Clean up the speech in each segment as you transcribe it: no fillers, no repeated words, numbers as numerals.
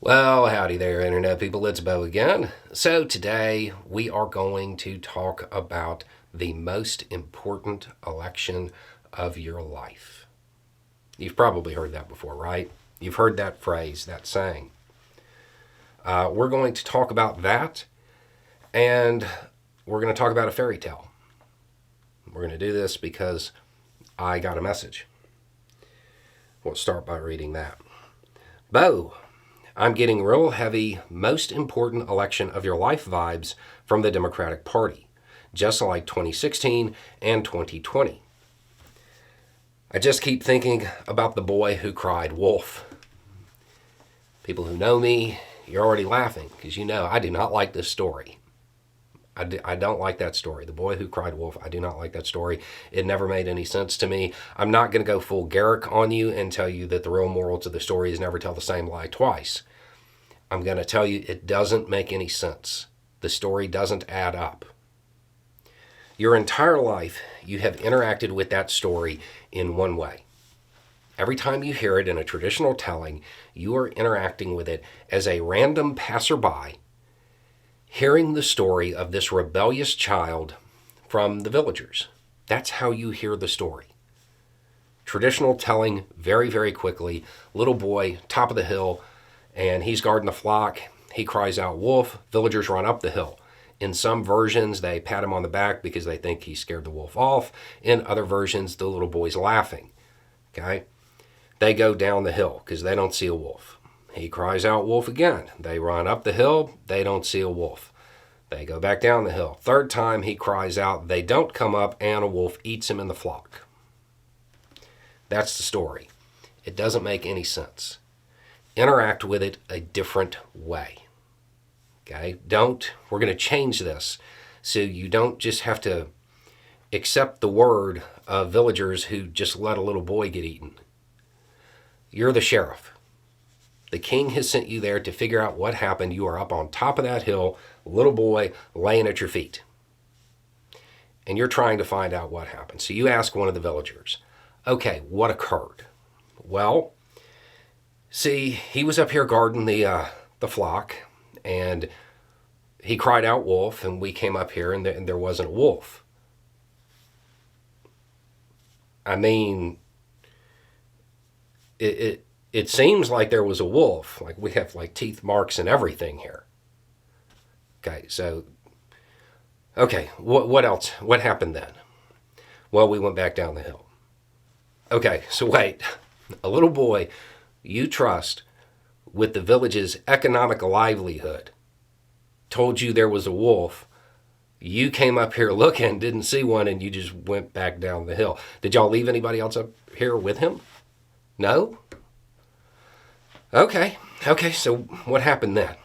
Well, howdy there, Internet people. It's Bo again. So, today we are going to talk about the most important election of your life. You've probably heard that before, right? You've heard that phrase, that saying. We're going to talk about that, and we're going to talk about a fairy tale. We're going to do this because I got a message. We'll start by reading that. Bo, I'm getting real heavy, most important election of your life vibes from the Democratic Party, just like 2016 and 2020. I just keep thinking about the boy who cried wolf. People who know me, you're already laughing because you know I do not like this story. I don't like that story. The boy who cried wolf, I do not like that story. It never made any sense to me. I'm not going to go full Garrick on you and tell you that the real moral to the story is never tell the same lie twice. I'm going to tell you it doesn't make any sense. The story doesn't add up. Your entire life, you have interacted with that story in one way. Every time you hear it in a traditional telling, you are interacting with it as a random passerby, hearing the story of this rebellious child from the villagers. That's how you hear the story. Traditional telling, very, very quickly. Little boy, top of the hill, and he's guarding the flock. He cries out, wolf. Villagers run up the hill. In some versions, they pat him on the back because they think he scared the wolf off. In other versions, the little boy's laughing. Okay? They go down the hill because they don't see a wolf. He cries out, wolf again. They run up the hill. They don't see a wolf. They go back down the hill. Third time, he cries out. They don't come up, and a wolf eats him in the flock. That's the story. It doesn't make any sense. Interact with it a different way. Okay? We're going to change this so you don't just have to accept the word of villagers who just let a little boy get eaten. You're the sheriff. The king has sent you there to figure out what happened. You are up on top of that hill, little boy laying at your feet. And you're trying to find out what happened. So you ask one of the villagers, okay, what occurred? Well, see, he was up here guarding the flock, and he cried out wolf, and we came up here, and there wasn't a wolf. I mean, it seems like there was a wolf. Like we have like teeth marks and everything here. Okay, what else? What happened then? Well, we went back down the hill. Okay, so wait. A little boy you trust with the village's economic livelihood told you there was a wolf. You came up here looking, didn't see one, and you just went back down the hill. Did y'all leave anybody else up here with him? No? Okay, so what happened then?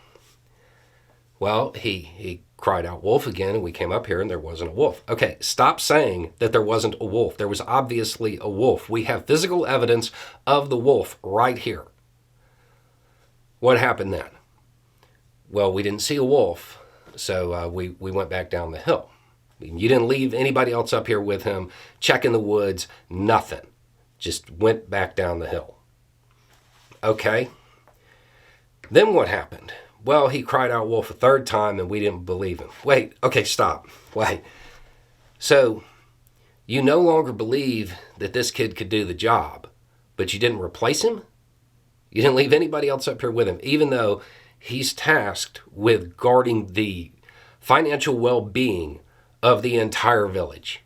Well, he cried out wolf again, and we came up here and there wasn't a wolf. Okay, stop saying that there wasn't a wolf. There was obviously a wolf. We have physical evidence of the wolf right here. What happened then? Well, we didn't see a wolf, so we went back down the hill. You didn't leave anybody else up here with him, check in the woods, nothing. Just went back down the hill. Okay. Then what happened? Well, he cried out wolf a third time and we didn't believe him. Wait, okay, stop. Wait. So, you no longer believe that this kid could do the job, but you didn't replace him? You didn't leave anybody else up here with him, even though he's tasked with guarding the financial well-being of the entire village.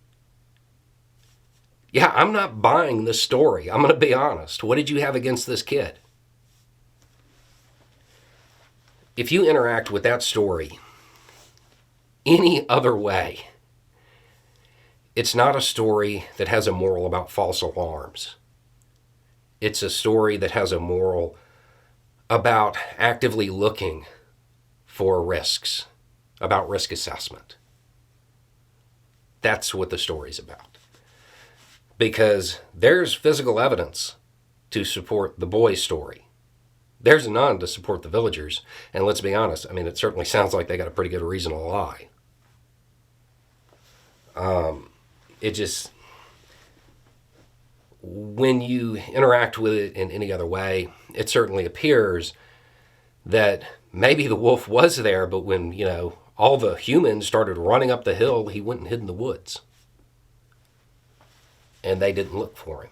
Yeah, I'm not buying this story. I'm going to be honest. What did you have against this kid? If you interact with that story any other way, it's not a story that has a moral about false alarms. It's a story that has a moral about actively looking for risks, about risk assessment. That's what the story's about. Because there's physical evidence to support the boy's story. There's none to support the villagers. And let's be honest, I mean, it certainly sounds like they got a pretty good reason to lie. When you interact with it in any other way, it certainly appears that maybe the wolf was there, but when, all the humans started running up the hill, he went and hid in the woods. And they didn't look for him.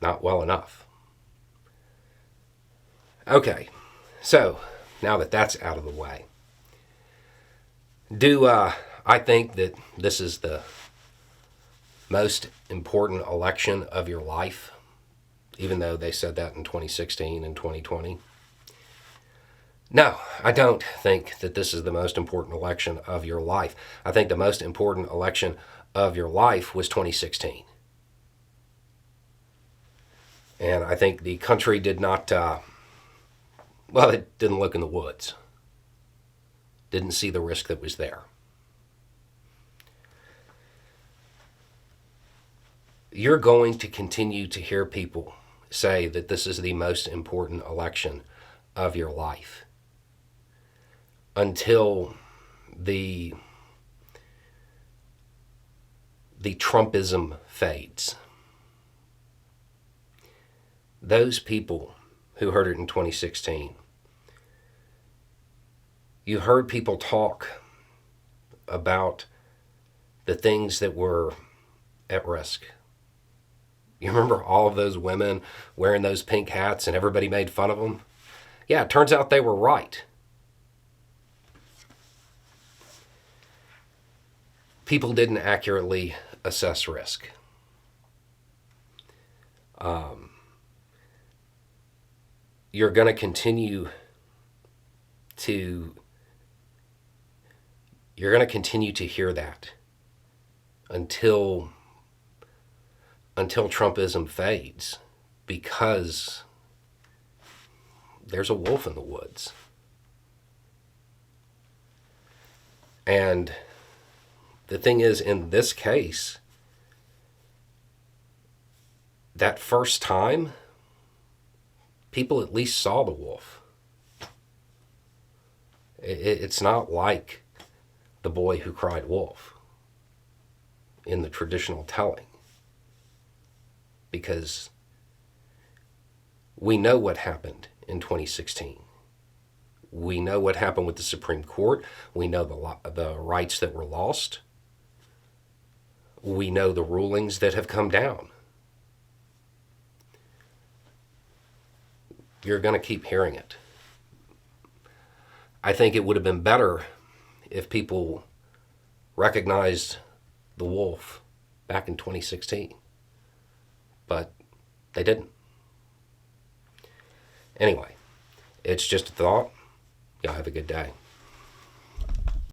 Not well enough. Okay, so now that that's out of the way, I think that this is the most important election of your life, even though they said that in 2016 and 2020. No, I don't think that this is the most important election of your life. I think the most important election of your life was 2016. And I think the country did not, it didn't look in the woods. Didn't see the risk that was there. You're going to continue to hear people say that this is the most important election of your life until the Trumpism fades. Those people who heard it in 2016, you heard people talk about the things that were at risk. You remember all of those women wearing those pink hats and everybody made fun of them? Yeah, it turns out they were right. People didn't accurately assess risk. You're going to continue to hear that until Trumpism fades, because there's a wolf in the woods. And the thing is, in this case, that first time, people at least saw the wolf. It's not like the boy who cried wolf in the traditional telling, because we know what happened in 2016. We know what happened with the Supreme Court. We know the rights that were lost. We know the rulings that have come down. You're going to keep hearing it. I think it would have been better if people recognized the wolf back in 2016. But they didn't. Anyway, it's just a thought. Y'all have a good day.